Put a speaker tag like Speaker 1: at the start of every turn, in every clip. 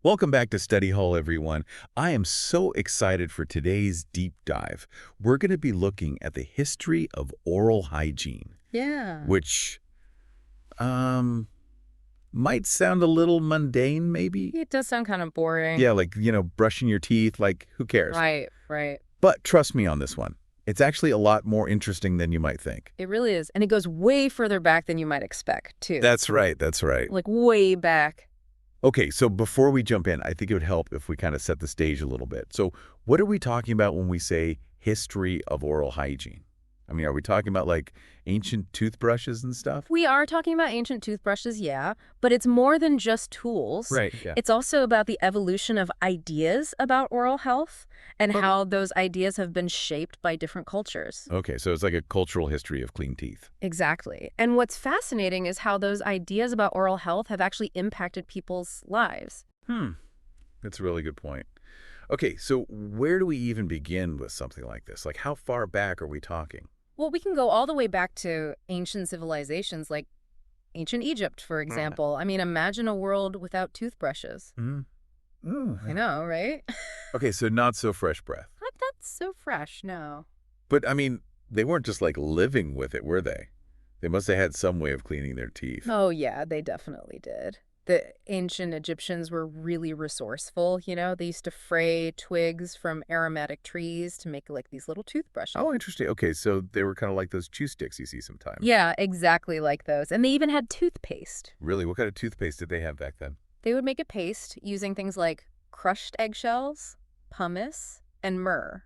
Speaker 1: Welcome back to Study Hall, everyone. I am so excited for today's deep dive. We're going to be looking at the history of oral hygiene,
Speaker 2: Yeah.
Speaker 1: which, might sound a little mundane, maybe?
Speaker 2: It does sound kind of boring.
Speaker 1: Yeah, like, brushing your teeth, like, who cares?
Speaker 2: Right.
Speaker 1: But trust me on this one. It's actually a lot more interesting than you might think.
Speaker 2: It really is. And it goes way further back than you might expect, too.
Speaker 1: That's right.
Speaker 2: Like way back.
Speaker 1: Okay, so before we jump in, I think it would help if we kind of set the stage a little bit. So what are we talking about when we say history of oral hygiene? I mean, are we talking about like ancient toothbrushes and stuff?
Speaker 2: We are talking about ancient toothbrushes, yeah, but it's more than just tools.
Speaker 1: Right, yeah.
Speaker 2: It's also about the evolution of ideas about oral health and how those ideas have been shaped by different cultures.
Speaker 1: Okay, so it's like a cultural history of clean teeth.
Speaker 2: Exactly. And what's fascinating is how those ideas about oral health have actually impacted people's lives.
Speaker 1: That's a really good point. Okay, so where do we even begin with something like this? Like how far back are we talking?
Speaker 2: Well, we can go all the way back to ancient civilizations like ancient Egypt, for example. I mean, imagine a world without toothbrushes. I know, right?
Speaker 1: Okay, so not so fresh breath.
Speaker 2: Not that's so fresh, no.
Speaker 1: But I mean, they weren't just like living with it, were they? They must have had some way of cleaning their teeth.
Speaker 2: Oh, yeah, they definitely did. The ancient Egyptians were really resourceful, you know? They used to fray twigs from aromatic trees to make like these little toothbrushes.
Speaker 1: Oh, interesting. Okay, so they were kind of like those chew sticks you see sometimes.
Speaker 2: Yeah, exactly like those. And they even had toothpaste.
Speaker 1: Really? What kind of toothpaste did they have back then?
Speaker 2: They would make a paste using things like crushed eggshells, pumice, and myrrh.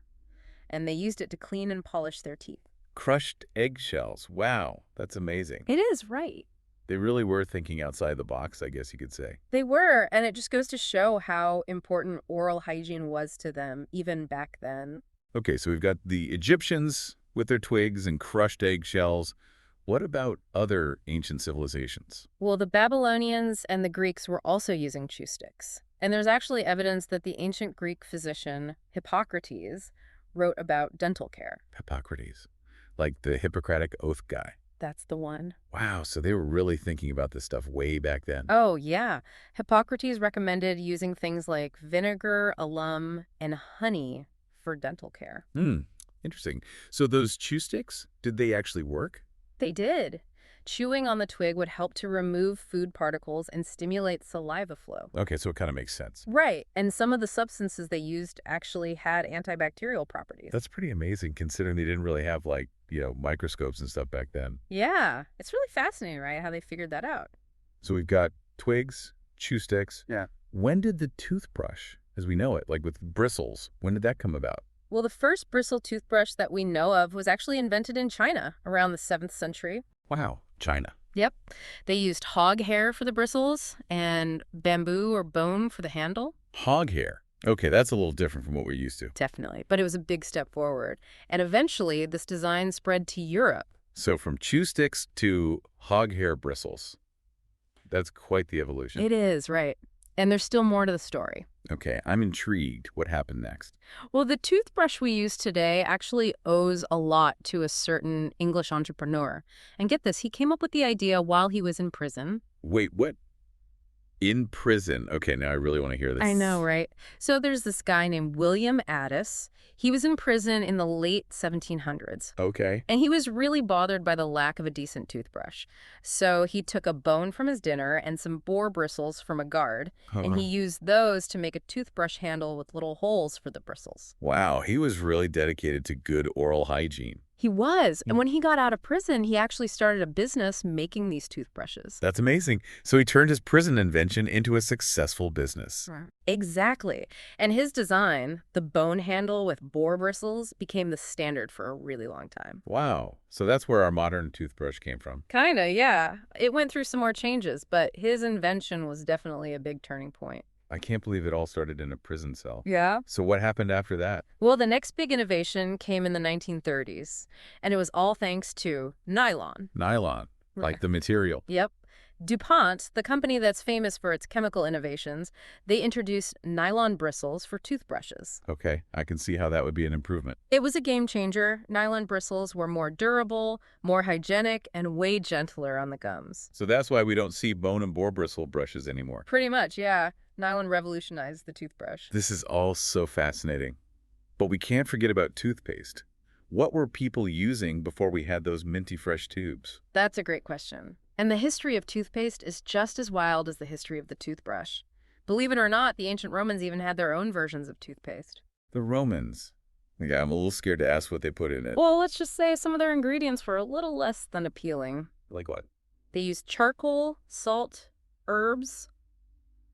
Speaker 2: And they used it to clean and polish their teeth.
Speaker 1: Crushed eggshells. Wow, that's amazing.
Speaker 2: It is, right.
Speaker 1: They really were thinking outside the box, I guess you could say.
Speaker 2: They were, and it just goes to show how important oral hygiene was to them, even back then.
Speaker 1: Okay, so we've got the Egyptians with their twigs and crushed eggshells. What about other ancient civilizations?
Speaker 2: Well, the Babylonians and the Greeks were also using chew sticks. And there's actually evidence that the ancient Greek physician Hippocrates wrote about dental care.
Speaker 1: Hippocrates, like the Hippocratic Oath guy.
Speaker 2: That's the one.
Speaker 1: Wow, so they were really thinking about this stuff way back then.
Speaker 2: Oh, yeah. Hippocrates recommended using things like vinegar, alum, and honey for dental care.
Speaker 1: Interesting. So those chew sticks, did they actually work?
Speaker 2: They did. Chewing on the twig would help to remove food particles and stimulate saliva flow.
Speaker 1: Okay, so it kind of makes sense.
Speaker 2: Right. And some of the substances they used actually had antibacterial properties.
Speaker 1: That's pretty amazing considering they didn't really have like, microscopes and stuff back then.
Speaker 2: Yeah. It's really fascinating, right, how they figured that out.
Speaker 1: So we've got twigs, chew sticks.
Speaker 2: Yeah.
Speaker 1: When did the toothbrush, as we know it, like with bristles, when did that come about?
Speaker 2: Well, the first bristle toothbrush that we know of was actually invented in China around the 7th century.
Speaker 1: Wow, China.
Speaker 2: Yep. They used hog hair for the bristles and bamboo or bone for the handle.
Speaker 1: Hog hair. Okay, that's a little different from what we're used to.
Speaker 2: Definitely. But it was a big step forward. And eventually, this design spread to Europe.
Speaker 1: So from chew sticks to hog hair bristles. That's quite the evolution.
Speaker 2: It is, right. And there's still more to the story.
Speaker 1: Okay, I'm intrigued. What happened next?
Speaker 2: Well, the toothbrush we use today actually owes a lot to a certain English entrepreneur. And get this, he came up with the idea while he was in prison.
Speaker 1: Wait, what? In prison. Okay, now I really want to hear this.
Speaker 2: I know, right? So there's this guy named William Addis. He was in prison in the late 1700s.
Speaker 1: Okay.
Speaker 2: And he was really bothered by the lack of a decent toothbrush. So he took a bone from his dinner and some boar bristles from a guard, and he used those to make a toothbrush handle with little holes for the bristles.
Speaker 1: Wow, he was really dedicated to good oral hygiene.
Speaker 2: He was. And when he got out of prison, he actually started a business making these toothbrushes.
Speaker 1: That's amazing. So he turned his prison invention into a successful business.
Speaker 2: Right. Exactly. And his design, the bone handle with boar bristles, became the standard for a really long time.
Speaker 1: Wow. So that's where our modern toothbrush came from.
Speaker 2: Kinda, yeah. It went through some more changes, but his invention was definitely a big turning point.
Speaker 1: I can't believe it all started in a prison cell.
Speaker 2: Yeah.
Speaker 1: So what happened after that?
Speaker 2: Well, the next big innovation came in the 1930s, and it was all thanks to nylon.
Speaker 1: Nylon, like the material.
Speaker 2: Yep. DuPont, the company that's famous for its chemical innovations, they introduced nylon bristles for toothbrushes.
Speaker 1: Okay, I can see how that would be an improvement.
Speaker 2: It was a game changer. Nylon bristles were more durable, more hygienic, and way gentler on the gums.
Speaker 1: So that's why we don't see bone and boar bristle brushes anymore.
Speaker 2: Pretty much, yeah. Nylon revolutionized the toothbrush.
Speaker 1: This is all so fascinating. But we can't forget about toothpaste. What were people using before we had those minty fresh tubes?
Speaker 2: That's a great question. And the history of toothpaste is just as wild as the history of the toothbrush. Believe it or not, the ancient Romans even had their own versions of toothpaste.
Speaker 1: The Romans. Yeah, I'm a little scared to ask what they put in it.
Speaker 2: Well, let's just say some of their ingredients were a little less than appealing.
Speaker 1: Like what?
Speaker 2: They used charcoal, salt, herbs,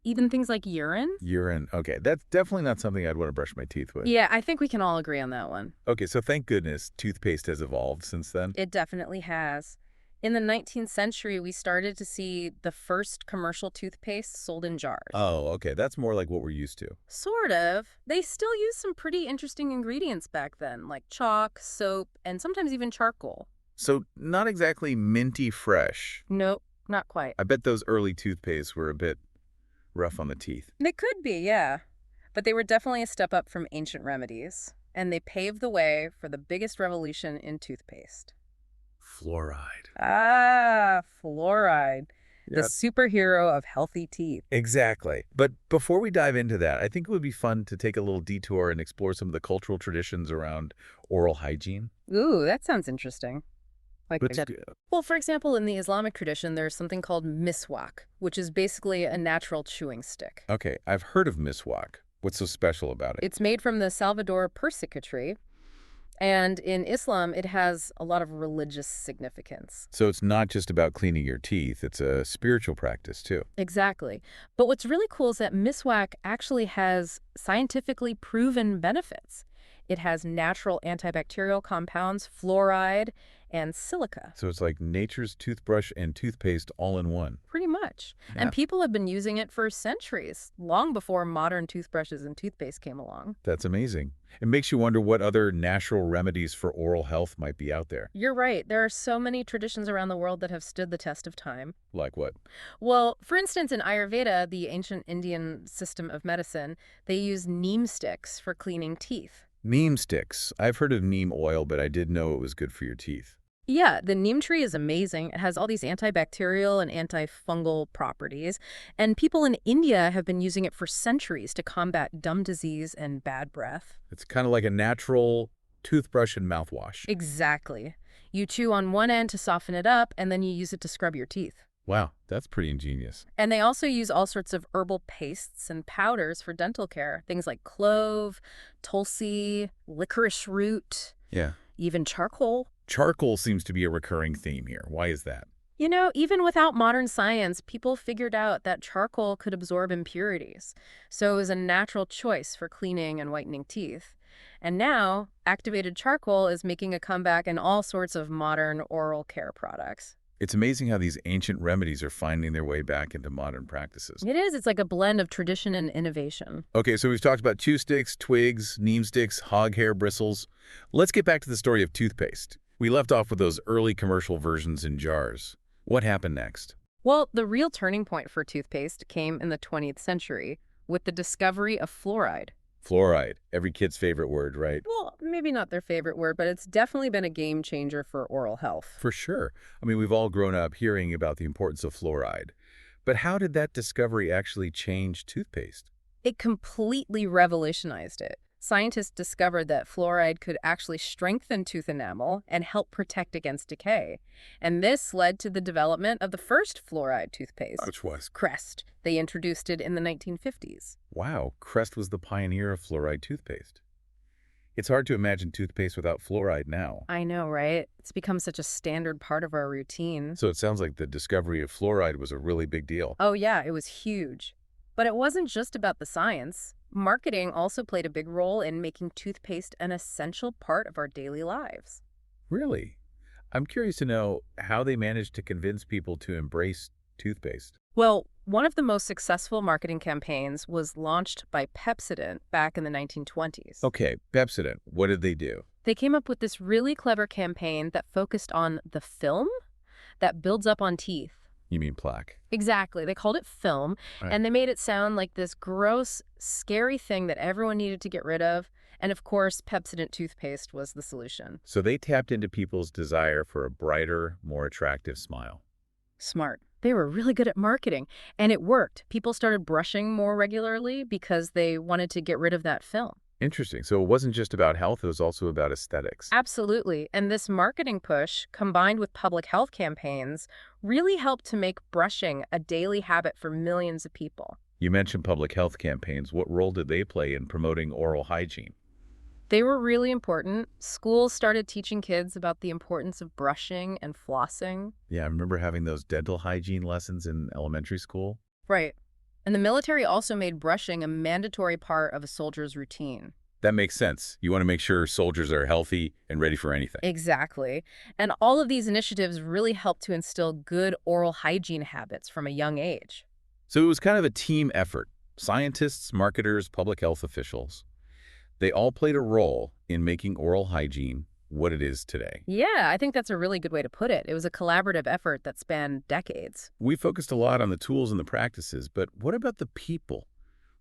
Speaker 2: even things like urine.
Speaker 1: Urine. Okay, that's definitely not something I'd want to brush my teeth with.
Speaker 2: Yeah, I think we can all agree on that one.
Speaker 1: Okay, so thank goodness toothpaste has evolved since then.
Speaker 2: It definitely has. In the 19th century, we started to see the first commercial toothpaste sold in jars.
Speaker 1: Oh, okay, that's more like what we're used to.
Speaker 2: Sort of. They still used some pretty interesting ingredients back then, like chalk, soap, and sometimes even charcoal.
Speaker 1: So not exactly minty fresh.
Speaker 2: Nope, not quite.
Speaker 1: I bet those early toothpastes were a bit rough on the teeth.
Speaker 2: They could be, yeah. But they were definitely a step up from ancient remedies, and they paved the way for the biggest revolution in toothpaste.
Speaker 1: Fluoride.
Speaker 2: Ah, fluoride. The
Speaker 1: Yep.
Speaker 2: superhero of healthy teeth.
Speaker 1: Exactly. But before we dive into that, I think it would be fun to take a little detour and explore some of the cultural traditions around oral hygiene.
Speaker 2: Ooh, that sounds interesting. Like
Speaker 1: Let's
Speaker 2: that.
Speaker 1: go.
Speaker 2: Well, for example, in the Islamic tradition, there's something called miswak, which is basically a natural chewing stick.
Speaker 1: Okay, I've heard of miswak. What's so special about it?
Speaker 2: It's made from the Salvador persica tree, and in Islam, it has a lot of religious significance.
Speaker 1: So it's not just about cleaning your teeth, it's a spiritual practice too.
Speaker 2: Exactly. But what's really cool is that miswak actually has scientifically proven benefits. It has natural antibacterial compounds, fluoride, and silica.
Speaker 1: So it's like nature's toothbrush and toothpaste all in one.
Speaker 2: Pretty much.
Speaker 1: Yeah.
Speaker 2: And people have been using it for centuries, long before modern toothbrushes and toothpaste came along.
Speaker 1: That's amazing. It makes you wonder what other natural remedies for oral health might be out there.
Speaker 2: You're right. There are so many traditions around the world that have stood the test of time.
Speaker 1: Like what?
Speaker 2: Well, for instance, in Ayurveda, the ancient Indian system of medicine, they use neem sticks for cleaning teeth.
Speaker 1: Neem sticks. I've heard of neem oil, but I didn't know it was good for your teeth.
Speaker 2: Yeah, the neem tree is amazing. It has all these antibacterial and antifungal properties, and people in India have been using it for centuries to combat gum disease and bad breath.
Speaker 1: It's kind of like a natural toothbrush and mouthwash.
Speaker 2: Exactly. You chew on one end to soften it up, and then you use it to scrub your teeth.
Speaker 1: Wow, that's pretty ingenious.
Speaker 2: And they also use all sorts of herbal pastes and powders for dental care. Things like clove, tulsi, licorice root,
Speaker 1: Yeah.
Speaker 2: even charcoal.
Speaker 1: Charcoal seems to be a recurring theme here. Why is that?
Speaker 2: You know, even without modern science, people figured out that charcoal could absorb impurities. So it was a natural choice for cleaning and whitening teeth. And now, activated charcoal is making a comeback in all sorts of modern oral care products.
Speaker 1: It's amazing how these ancient remedies are finding their way back into modern practices.
Speaker 2: It is. It's like a blend of tradition and innovation.
Speaker 1: Okay, so we've talked about chew sticks, twigs, neem sticks, hog hair bristles. Let's get back to the story of toothpaste. We left off with those early commercial versions in jars. What happened next?
Speaker 2: Well, the real turning point for toothpaste came in the 20th century with the discovery of fluoride.
Speaker 1: Fluoride, every kid's favorite word, right?
Speaker 2: Well, maybe not their favorite word, but it's definitely been a game changer for oral health.
Speaker 1: For sure. I mean, we've all grown up hearing about the importance of fluoride. But how did that discovery actually change toothpaste?
Speaker 2: It completely revolutionized it. Scientists discovered that fluoride could actually strengthen tooth enamel and help protect against decay. And this led to the development of the first fluoride toothpaste,
Speaker 1: Which was?
Speaker 2: Crest. They introduced it in the 1950s.
Speaker 1: Wow, Crest was the pioneer of fluoride toothpaste. It's hard to imagine toothpaste without fluoride now.
Speaker 2: I know, right? It's become such a standard part of our routine.
Speaker 1: So it sounds like the discovery of fluoride was a really big deal.
Speaker 2: Oh yeah, it was huge. But it wasn't just about the science. Marketing also played a big role in making toothpaste an essential part of our daily lives.
Speaker 1: Really? I'm curious to know how they managed to convince people to embrace toothpaste.
Speaker 2: Well, one of the most successful marketing campaigns was launched by Pepsodent back in the 1920s.
Speaker 1: Okay, Pepsodent, what did they do?
Speaker 2: They came up with this really clever campaign that focused on the film that builds up on teeth.
Speaker 1: You mean plaque?
Speaker 2: Exactly. They called it film,
Speaker 1: Right.
Speaker 2: and they made it sound like this gross, scary thing that everyone needed to get rid of. And of course, Pepsodent toothpaste was the solution.
Speaker 1: So they tapped into people's desire for a brighter, more attractive smile.
Speaker 2: Smart. They were really good at marketing, and it worked. People started brushing more regularly because they wanted to get rid of that film.
Speaker 1: Interesting. So it wasn't just about health, it was also about aesthetics.
Speaker 2: Absolutely. And this marketing push, combined with public health campaigns, really helped to make brushing a daily habit for millions of people.
Speaker 1: You mentioned public health campaigns. What role did they play in promoting oral hygiene?
Speaker 2: They were really important. Schools started teaching kids about the importance of brushing and flossing.
Speaker 1: Yeah, I remember having those dental hygiene lessons in elementary school.
Speaker 2: Right. And the military also made brushing a mandatory part of a soldier's routine.
Speaker 1: That makes sense. You want to make sure soldiers are healthy and ready for anything.
Speaker 2: Exactly. And all of these initiatives really helped to instill good oral hygiene habits from a young age.
Speaker 1: So it was kind of a team effort. Scientists, marketers, public health officials. They all played a role in making oral hygiene what it is today.
Speaker 2: Yeah, I think that's a really good way to put it. It was a collaborative effort that spanned decades.
Speaker 1: We focused a lot on the tools and the practices, but what about the people?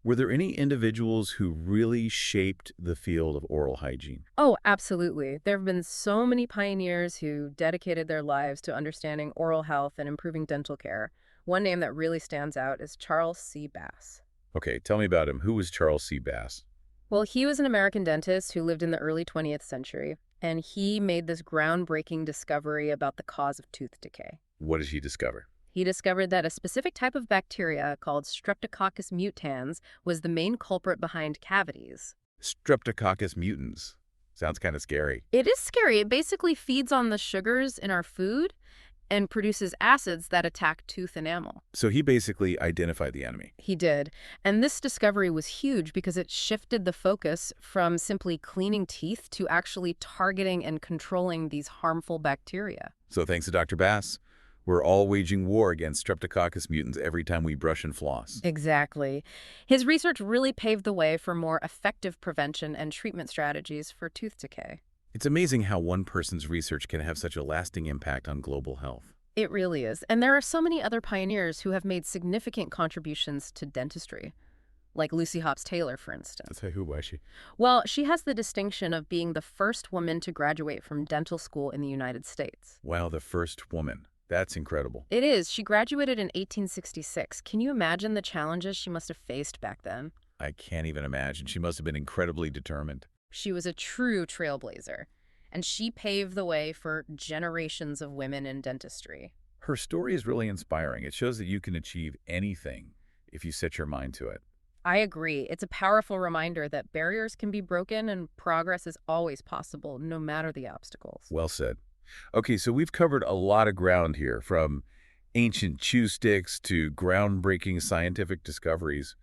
Speaker 1: Were there any individuals who really shaped the field of oral hygiene?
Speaker 2: Oh, absolutely. There have been so many pioneers who dedicated their lives to understanding oral health and improving dental care. One name that really stands out is Charles C. Bass.
Speaker 1: Okay, tell me about him. Who was Charles C. Bass?
Speaker 2: Well, he was an American dentist who lived in the early 20th century, and he made this groundbreaking discovery about the cause of tooth decay.
Speaker 1: What did he discover?
Speaker 2: He discovered that a specific type of bacteria called Streptococcus mutans was the main culprit behind cavities.
Speaker 1: Streptococcus mutans. Sounds kind of scary.
Speaker 2: It is scary. It basically feeds on the sugars in our food and produces acids that attack tooth enamel.
Speaker 1: So he basically identified the enemy.
Speaker 2: He did. And this discovery was huge because it shifted the focus from simply cleaning teeth to actually targeting and controlling these harmful bacteria.
Speaker 1: So thanks to Dr. Bass, we're all waging war against Streptococcus mutans every time we brush and floss.
Speaker 2: Exactly. His research really paved the way for more effective prevention and treatment strategies for tooth decay.
Speaker 1: It's amazing how one person's research can have such a lasting impact on global health.
Speaker 2: It really is. And there are so many other pioneers who have made significant contributions to dentistry, like Lucy Hopps Taylor, for instance.
Speaker 1: Who was she?
Speaker 2: Well, she has the distinction of being the first woman to graduate from dental school in the United States.
Speaker 1: Wow, the first woman. That's incredible.
Speaker 2: It is. She graduated in 1866. Can you imagine the challenges she must have faced back then?
Speaker 1: I can't even imagine. She must have been incredibly determined.
Speaker 2: She was a true trailblazer, and she paved the way for generations of women in dentistry.
Speaker 1: Her story is really inspiring. It shows that you can achieve anything if you set your mind to it.
Speaker 2: I agree. It's a powerful reminder that barriers can be broken and progress is always possible, no matter the obstacles.
Speaker 1: Well said. Okay, so we've covered a lot of ground here, from ancient chew sticks to groundbreaking scientific discoveries.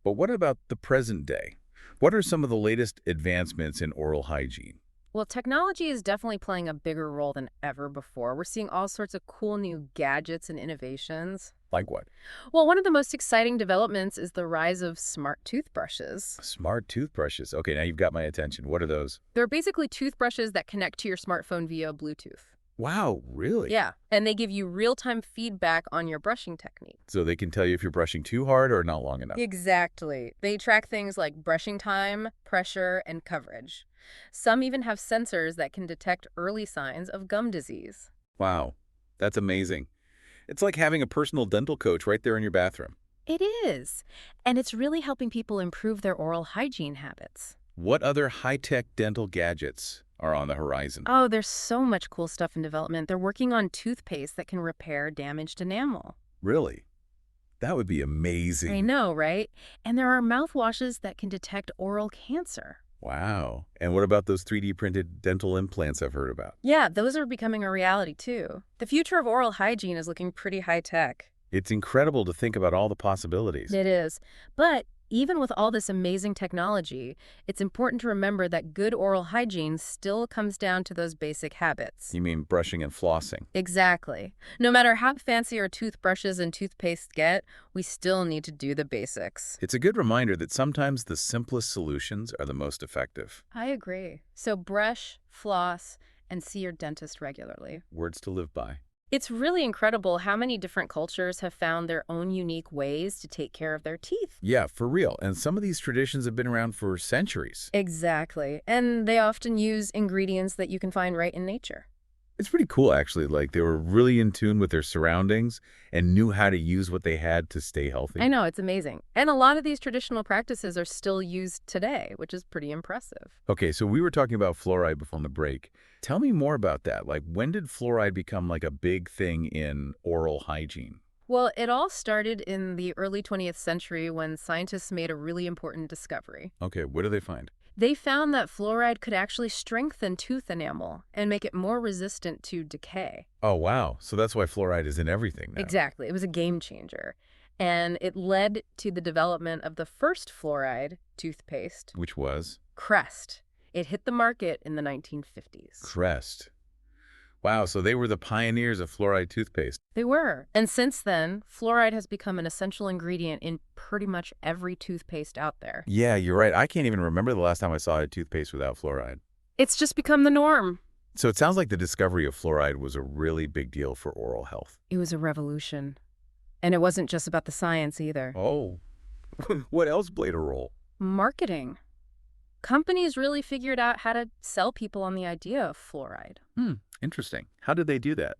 Speaker 1: But what about the present day? What are some of the latest advancements in oral hygiene?
Speaker 2: Well, technology is definitely playing a bigger role than ever before. We're seeing all sorts of cool new gadgets and innovations.
Speaker 1: Like what?
Speaker 2: Well, one of the most exciting developments is the rise of smart toothbrushes.
Speaker 1: Smart toothbrushes. Okay, now you've got my attention. What are those?
Speaker 2: They're basically toothbrushes that connect to your smartphone via Bluetooth.
Speaker 1: Wow, really?
Speaker 2: Yeah, and they give you real-time feedback on your brushing technique.
Speaker 1: So they can tell you if you're brushing too hard or not long enough.
Speaker 2: Exactly. They track things like brushing time, pressure, and coverage. Some even have sensors that can detect early signs of gum disease.
Speaker 1: Wow, that's amazing. It's like having a personal dental coach right there in your bathroom.
Speaker 2: It is. And it's really helping people improve their oral hygiene habits.
Speaker 1: What other high-tech dental gadgets are on the horizon?
Speaker 2: Oh, there's so much cool stuff in development. They're working on toothpaste that can repair damaged enamel.
Speaker 1: Really? That would be amazing.
Speaker 2: I know, right? And there are mouthwashes that can detect oral cancer.
Speaker 1: Wow. And what about those 3D printed dental implants I've heard about?
Speaker 2: Yeah, those are becoming a reality too. The future of oral hygiene is looking pretty high tech.
Speaker 1: It's incredible to think about all the possibilities.
Speaker 2: It is. But even with all this amazing technology, it's important to remember that good oral hygiene still comes down to those basic habits.
Speaker 1: You mean brushing and flossing?
Speaker 2: Exactly. No matter how fancy our toothbrushes and toothpaste get, we still need to do the basics.
Speaker 1: It's a good reminder that sometimes the simplest solutions are the most effective.
Speaker 2: I agree. So brush, floss, and see your dentist regularly.
Speaker 1: Words to live by.
Speaker 2: It's really incredible how many different cultures have found their own unique ways to take care of their teeth.
Speaker 1: Yeah, for real. And some of these traditions have been around for centuries.
Speaker 2: Exactly. And they often use ingredients that you can find right in nature.
Speaker 1: It's pretty cool, actually. Like, they were really in tune with their surroundings and knew how to use what they had to stay
Speaker 2: I
Speaker 1: healthy.
Speaker 2: know, it's amazing. And a lot of these traditional practices are still used today, which is pretty impressive.
Speaker 1: Okay, so we were talking about fluoride before the break. Tell me more about that. Like, when did fluoride become like a big thing in oral hygiene?
Speaker 2: Well, it all started in the early 20th century when scientists made a really important discovery.
Speaker 1: Okay, what do they find?
Speaker 2: They found that fluoride could actually strengthen tooth enamel and make it more resistant to decay.
Speaker 1: Oh, wow. So that's why fluoride is in everything now.
Speaker 2: Exactly. It was a game changer. And it led to the development of the first fluoride toothpaste,
Speaker 1: Which was?
Speaker 2: Crest. It hit the market in the 1950s.
Speaker 1: Crest. Wow, so they were the pioneers of fluoride toothpaste.
Speaker 2: They were. And since then, fluoride has become an essential ingredient in pretty much every toothpaste out there.
Speaker 1: Yeah, you're right. I can't even remember the last time I saw a toothpaste without fluoride.
Speaker 2: It's just become the norm.
Speaker 1: So it sounds like the discovery of fluoride was a really big deal for oral health.
Speaker 2: It was a revolution. And it wasn't just about the science either.
Speaker 1: Oh, what else played a role?
Speaker 2: Marketing. Companies really figured out how to sell people on the idea of fluoride.
Speaker 1: Interesting. How did they do that?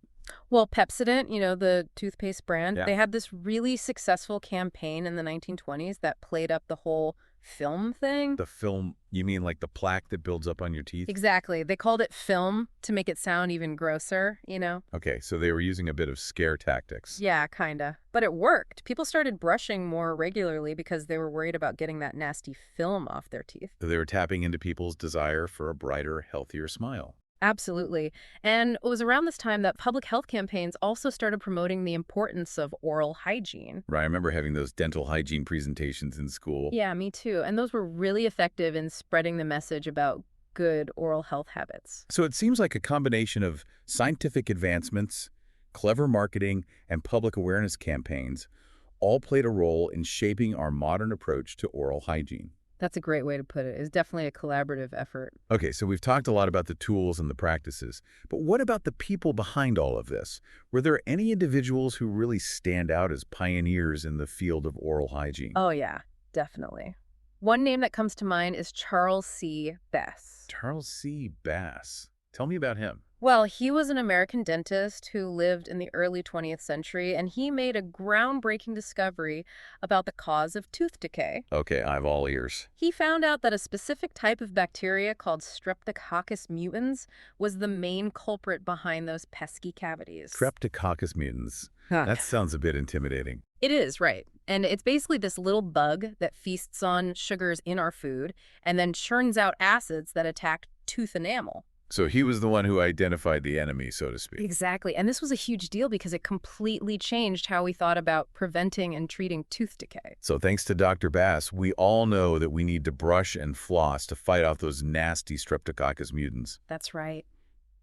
Speaker 2: Well, Pepsodent, the toothpaste brand,
Speaker 1: Yeah.
Speaker 2: they had this really successful campaign in the 1920s that played up the whole film thing.
Speaker 1: The film, you mean like the plaque that builds up on your teeth?
Speaker 2: Exactly. They called it film to make it sound even grosser.
Speaker 1: Okay, so they were using a bit of scare tactics.
Speaker 2: Yeah, kinda. But it worked. People started brushing more regularly because they were worried about getting that nasty film off their teeth.
Speaker 1: So they were tapping into people's desire for a brighter, healthier smile.
Speaker 2: Absolutely. And it was around this time that public health campaigns also started promoting the importance of oral hygiene.
Speaker 1: Right, I remember having those dental hygiene presentations in school.
Speaker 2: Yeah, me too. And those were really effective in spreading the message about good oral health habits.
Speaker 1: So it seems like a combination of scientific advancements, clever marketing, and public awareness campaigns all played a role in shaping our modern approach to oral hygiene.
Speaker 2: That's a great way to put it. It's definitely a collaborative effort.
Speaker 1: Okay, so we've talked a lot about the tools and the practices, but what about the people behind all of this? Were there any individuals who really stand out as pioneers in the field of oral hygiene?
Speaker 2: Oh, yeah, definitely. One name that comes to mind is Charles C. Bass.
Speaker 1: Charles C. Bass. Tell me about him.
Speaker 2: Well, he was an American dentist who lived in the early 20th century, and he made a groundbreaking discovery about the cause of tooth decay.
Speaker 1: Okay, I'm all ears.
Speaker 2: He found out that a specific type of bacteria called Streptococcus mutans was the main culprit behind those pesky cavities.
Speaker 1: Streptococcus mutans.
Speaker 2: Huh.
Speaker 1: That sounds a bit intimidating.
Speaker 2: It is, right. And it's basically this little bug that feasts on sugars in our food and then churns out acids that attack tooth enamel.
Speaker 1: So he was the one who identified the enemy, so to speak.
Speaker 2: Exactly. And this was a huge deal because it completely changed how we thought about preventing and treating tooth decay.
Speaker 1: So thanks to Dr. Bass, we all know that we need to brush and floss to fight off those nasty Streptococcus mutants.
Speaker 2: That's right.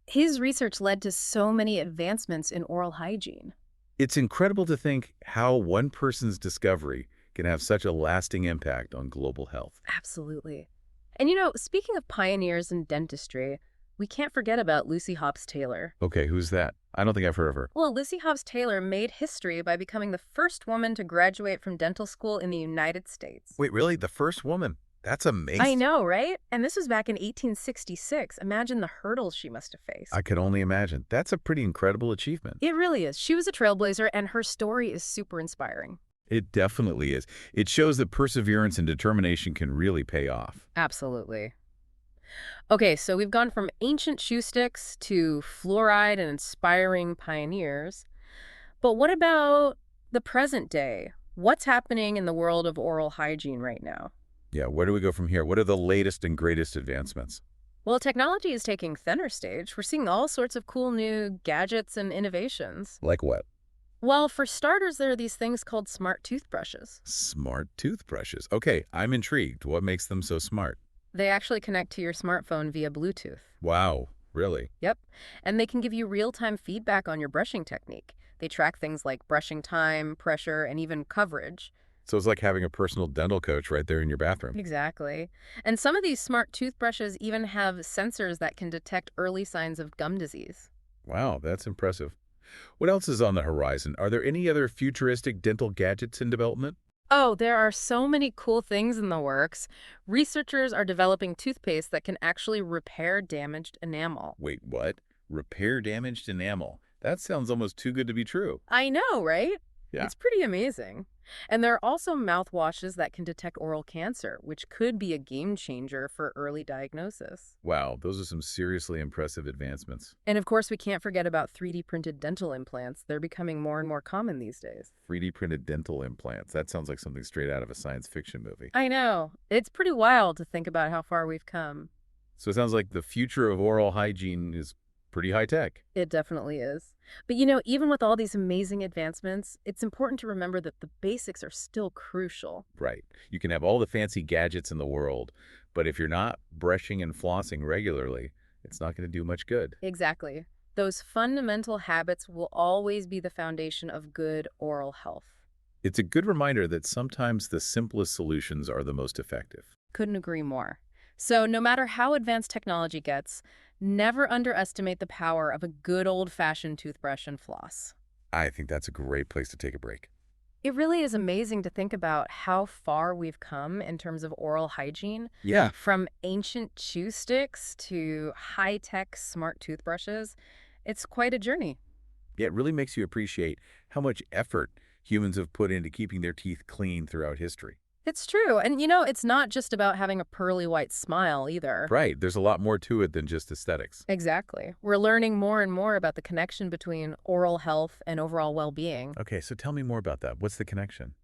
Speaker 2: His research led to so many advancements in oral hygiene.
Speaker 1: It's incredible to think how one person's discovery can have such a lasting impact on global health.
Speaker 2: Absolutely. And speaking of pioneers in dentistry, we can't forget about Lucy Hobbs Taylor.
Speaker 1: Okay, who's that? I don't think I've heard of her.
Speaker 2: Well, Lucy Hobbs Taylor made history by becoming the first woman to graduate from dental school in the United States.
Speaker 1: Wait, really? The first woman? That's amazing.
Speaker 2: I know, right? And this was back in 1866. Imagine the hurdles she must have faced.
Speaker 1: I could only imagine. That's a pretty incredible achievement.
Speaker 2: It really is. She was a trailblazer, and her story is super inspiring.
Speaker 1: It definitely is. It shows that perseverance and determination can really pay off.
Speaker 2: Absolutely. Okay, so we've gone from ancient shoe sticks to fluoride and inspiring pioneers. But what about the present day? What's happening in the world of oral hygiene right now?
Speaker 1: Yeah, where do we go from here? What are the latest and greatest advancements?
Speaker 2: Well, technology is taking center stage. We're seeing all sorts of cool new gadgets and innovations.
Speaker 1: Like what?
Speaker 2: Well, for starters, there are these things called smart toothbrushes.
Speaker 1: Smart toothbrushes. Okay, I'm intrigued. What makes them so smart?
Speaker 2: They actually connect to your smartphone via Bluetooth.
Speaker 1: Wow, really?
Speaker 2: Yep. And they can give you real-time feedback on your brushing technique. They track things like brushing time, pressure, and even coverage.
Speaker 1: So it's like having a personal dental coach right there in your bathroom.
Speaker 2: Exactly. And some of these smart toothbrushes even have sensors that can detect early signs of gum disease.
Speaker 1: Wow, that's impressive. What else is on the horizon? Are there any other futuristic dental gadgets in development?
Speaker 2: Oh, there are so many cool things in the works. Researchers are developing toothpaste that can actually repair damaged enamel.
Speaker 1: Wait, what? Repair damaged enamel. That sounds almost too good to be true.
Speaker 2: I know, right?
Speaker 1: Yeah.
Speaker 2: It's pretty amazing. And there are also mouthwashes that can detect oral cancer, which could be a game changer for early diagnosis.
Speaker 1: Wow, those are some seriously impressive advancements.
Speaker 2: And of course, we can't forget about 3D printed dental implants. They're becoming more and more common these days.
Speaker 1: 3D printed dental implants. That sounds like something straight out of a science fiction movie.
Speaker 2: I know. It's pretty wild to think about how far we've come.
Speaker 1: So it sounds like the future of oral hygiene is pretty high tech.
Speaker 2: It definitely is. But even with all these amazing advancements, it's important to remember that the basics are still crucial.
Speaker 1: Right. You can have all the fancy gadgets in the world, but if you're not brushing and flossing regularly, it's not going to do much good.
Speaker 2: Exactly. Those fundamental habits will always be the foundation of good oral health.
Speaker 1: It's a good reminder that sometimes the simplest solutions are the most effective.
Speaker 2: Couldn't agree more. So no matter how advanced technology gets, never underestimate the power of a good old-fashioned toothbrush and floss.
Speaker 1: I think that's a great place to take a break.
Speaker 2: It really is amazing to think about how far we've come in terms of oral hygiene,
Speaker 1: Yeah.
Speaker 2: from ancient chew sticks to high-tech smart toothbrushes. It's quite a journey.
Speaker 1: Yeah, it really makes you appreciate how much effort humans have put into keeping their teeth clean throughout history.
Speaker 2: It's true. And it's not just about having a pearly white smile either.
Speaker 1: Right. There's a lot more to it than just aesthetics.
Speaker 2: Exactly. We're learning more and more about the connection between oral health and overall well-being.
Speaker 1: Okay, so tell me more about that. What's the connection?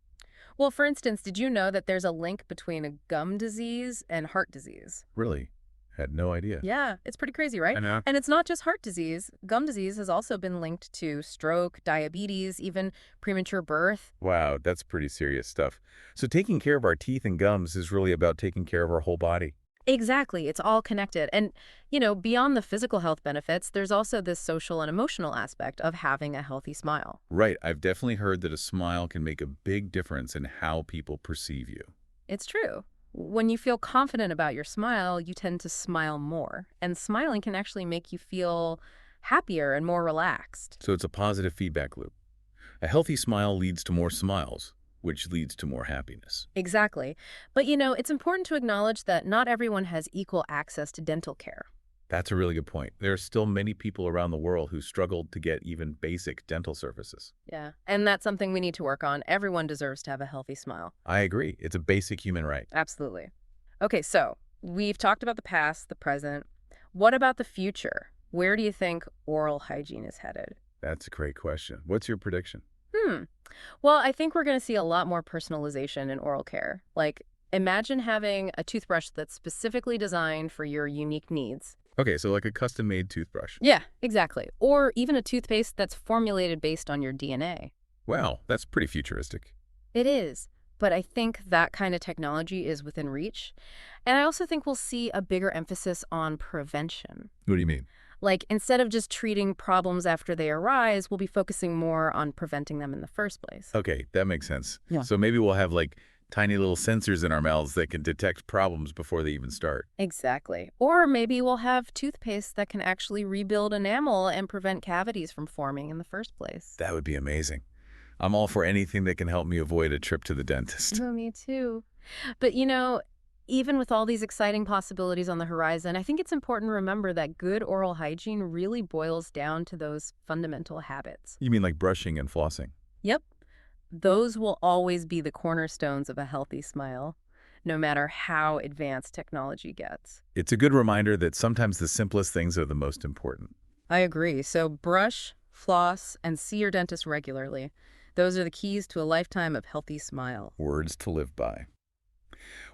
Speaker 2: Well, for instance, did you know that there's a link between a gum disease and heart disease?
Speaker 1: Really? Had no idea.
Speaker 2: Yeah, it's pretty crazy, right?
Speaker 1: I know.
Speaker 2: And it's not just heart disease. Gum disease has also been linked to stroke, diabetes, even premature birth.
Speaker 1: Wow, that's pretty serious stuff. So taking care of our teeth and gums is really about taking care of our whole body.
Speaker 2: Exactly. It's all connected. And, beyond the physical health benefits, there's also this social and emotional aspect of having a healthy smile.
Speaker 1: Right. I've definitely heard that a smile can make a big difference in how people perceive you.
Speaker 2: It's true. When you feel confident about your smile, you tend to smile more. And smiling can actually make you feel happier and more relaxed.
Speaker 1: So it's a positive feedback loop. A healthy smile leads to more smiles, which leads to more happiness.
Speaker 2: Exactly. But it's important to acknowledge that not everyone has equal access to dental care.
Speaker 1: That's a really good point. There are still many people around the world who struggle to get even basic dental services.
Speaker 2: Yeah. And that's something we need to work on. Everyone deserves to have a healthy smile.
Speaker 1: I agree. It's a basic human right.
Speaker 2: Absolutely. Okay, so we've talked about the past, the present. What about the future? Where do you think oral hygiene is headed?
Speaker 1: That's a great question. What's your prediction?
Speaker 2: Well, I think we're going to see a lot more personalization in oral care. Like, imagine having a toothbrush that's specifically designed for your unique needs.
Speaker 1: Okay, so like a custom-made toothbrush.
Speaker 2: Yeah, exactly. Or even a toothpaste that's formulated based on your DNA.
Speaker 1: Wow, that's pretty futuristic.
Speaker 2: It is. But I think that kind of technology is within reach. And I also think we'll see a bigger emphasis on prevention.
Speaker 1: What do you mean?
Speaker 2: Like, instead of just treating problems after they arise, we'll be focusing more on preventing them in the first place.
Speaker 1: Okay, that makes sense.
Speaker 2: Yeah.
Speaker 1: So maybe we'll have like tiny little sensors in our mouths that can detect problems before they even start.
Speaker 2: Exactly. Or maybe we'll have toothpaste that can actually rebuild enamel and prevent cavities from forming in the first place.
Speaker 1: That would be amazing. I'm all for anything that can help me avoid a trip to the dentist.
Speaker 2: Oh, me too. But even with all these exciting possibilities on the horizon, I think it's important to remember that good oral hygiene really boils down to those fundamental habits.
Speaker 1: You mean like brushing and flossing?
Speaker 2: Yep. Those will always be the cornerstones of a healthy smile, no matter how advanced technology gets.
Speaker 1: It's a good reminder that sometimes the simplest things are the most important.
Speaker 2: I agree. So brush, floss, and see your dentist regularly. Those are the keys to a lifetime of healthy smile.
Speaker 1: Words to live by.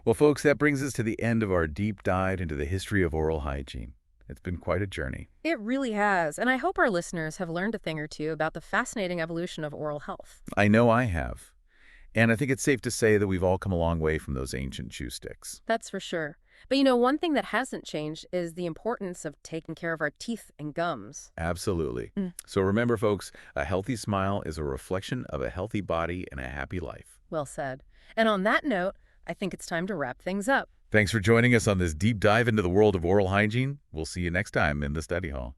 Speaker 1: Well, folks, that brings us to the end of our deep dive into the history of oral hygiene. It's been quite a journey.
Speaker 2: It really has, and I hope our listeners have learned a thing or two about the fascinating evolution of oral health.
Speaker 1: I know I have. And I think it's safe to say that we've all come a long way from those ancient chew sticks.
Speaker 2: That's for sure. But one thing that hasn't changed is the importance of taking care of our teeth and gums.
Speaker 1: Absolutely. So remember, folks, a healthy smile is a reflection of a healthy body and a happy life.
Speaker 2: Well said. And on that note, I think it's time to wrap things up.
Speaker 1: Thanks for joining us on this deep dive into the world of oral hygiene. We'll see you next time in the study hall.